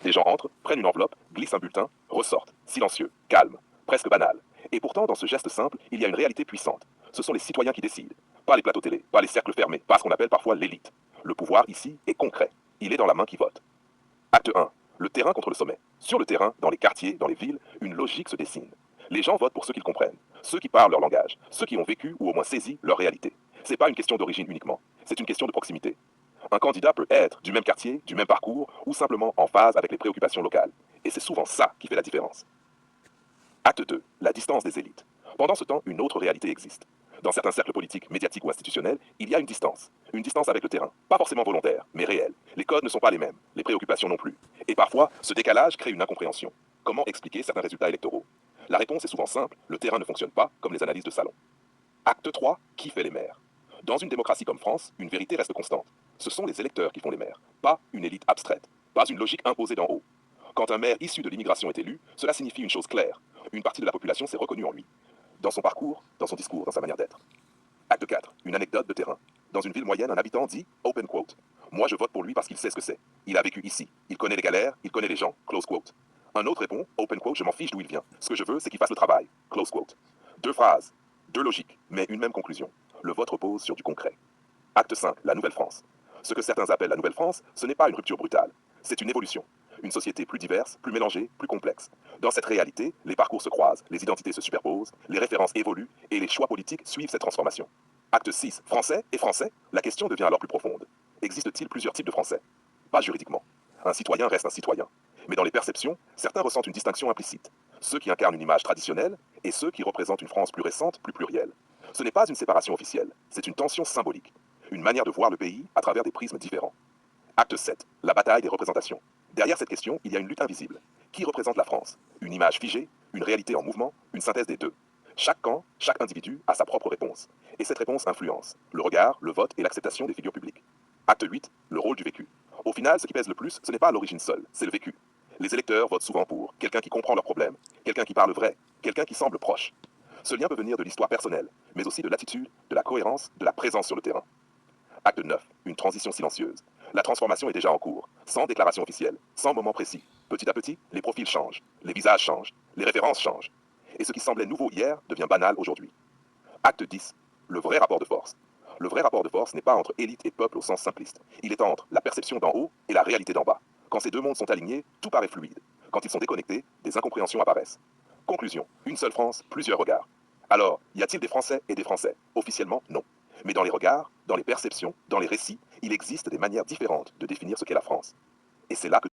Des gens entrent, prennent une enveloppe, glissent un bulletin, ressortent, silencieux, calmes, presque banal. Et pourtant, dans ce geste simple, il y a une réalité puissante. Ce sont les citoyens qui décident. Pas les plateaux télé, pas les cercles fermés, pas ce qu'on appelle parfois l'élite. Le pouvoir, ici, est concret. Il est dans la main qui vote. Acte 1. Le terrain contre le sommet. Sur le terrain, dans les quartiers, dans les villes, une logique se dessine. Les gens votent pour ceux qu'ils comprennent, ceux qui parlent leur langage, ceux qui ont vécu ou au moins saisi leur réalité. Ce n'est pas une question d'origine uniquement, c'est une question de proximité. Un candidat peut être du même quartier, du même parcours, ou simplement en phase avec les préoccupations locales. Et c'est souvent ça qui fait la différence. Acte 2. La distance des élites. Pendant ce temps, une autre réalité existe. Dans certains cercles politiques, médiatiques ou institutionnels, il y a une distance. Une distance avec le terrain. Pas forcément volontaire, mais réelle. Les codes ne sont pas les mêmes, les préoccupations non plus. Et parfois, ce décalage crée une incompréhension. Comment expliquer certains résultats électoraux? La réponse est souvent simple, le terrain ne fonctionne pas comme les analyses de salon. Acte 3. Qui fait les maires? Dans une démocratie comme France, une vérité reste constante. Ce sont les électeurs qui font les maires, pas une élite abstraite, pas une logique imposée d'en haut. Quand un maire issu de l'immigration est élu, cela signifie une chose claire. Une partie de la population s'est reconnue en lui. Dans son parcours, dans son discours, dans sa manière d'être. Acte 4. Une anecdote de terrain. Dans une ville moyenne, un habitant dit, open quote, moi je vote pour lui parce qu'il sait ce que c'est. Il a vécu ici. Il connaît les galères, il connaît les gens, close quote. Un autre répond, open quote, je m'en fiche d'où il vient. Ce que je veux, c'est qu'il fasse le travail, close quote. Deux phrases, deux logiques, mais une même conclusion. Le vote repose sur du concret. Acte 5. La Nouvelle-France. Ce que certains appellent la Nouvelle-France, ce n'est pas une rupture brutale. C'est une évolution. Une société plus diverse, plus mélangée, plus complexe. Dans cette réalité, les parcours se croisent, les identités se superposent, les références évoluent et les choix politiques suivent cette transformation. Acte 6. Français et Français, la question devient alors plus profonde. Existe-t-il plusieurs types de Français? Pas juridiquement. Un citoyen reste un citoyen. Mais dans les perceptions, certains ressentent une distinction implicite. Ceux qui incarnent une image traditionnelle et ceux qui représentent une France plus récente, plus plurielle. Ce n'est pas une séparation officielle, c'est une tension symbolique. Une manière de voir le pays à travers des prismes différents. Acte 7. La bataille des représentations. Derrière cette question, il y a une lutte invisible. Qui représente la France? Une image figée, une réalité en mouvement, une synthèse des deux. Chaque camp, chaque individu a sa propre réponse. Et cette réponse influence le regard, le vote et l'acceptation des figures publiques. Acte 8. Le rôle du vécu. Au final, ce qui pèse le plus, ce n'est pas l'origine seule, c'est le vécu. Les électeurs votent souvent pour quelqu'un qui comprend leurs problèmes, quelqu'un qui parle vrai, quelqu'un qui semble proche. Ce lien peut venir de l'histoire personnelle, mais aussi de l'attitude, de la cohérence, de la présence sur le terrain. Acte 9. Une transition silencieuse. La transformation est déjà en cours, sans déclaration officielle, sans moment précis. Petit à petit, les profils changent, les visages changent, les références changent. Et ce qui semblait nouveau hier devient banal aujourd'hui. Acte 10. Le vrai rapport de force. Le vrai rapport de force n'est pas entre élite et peuple au sens simpliste. Il est entre la perception d'en haut et la réalité d'en bas. Quand ces deux mondes sont alignés, tout paraît fluide. Quand ils sont déconnectés, des incompréhensions apparaissent. Conclusion. Une seule France, plusieurs regards. Alors, y a-t-il des Français et des Français? Officiellement, non. Mais dans les regards, dans les perceptions, dans les récits, il existe des manières différentes de définir ce qu'est la France. Et c'est là que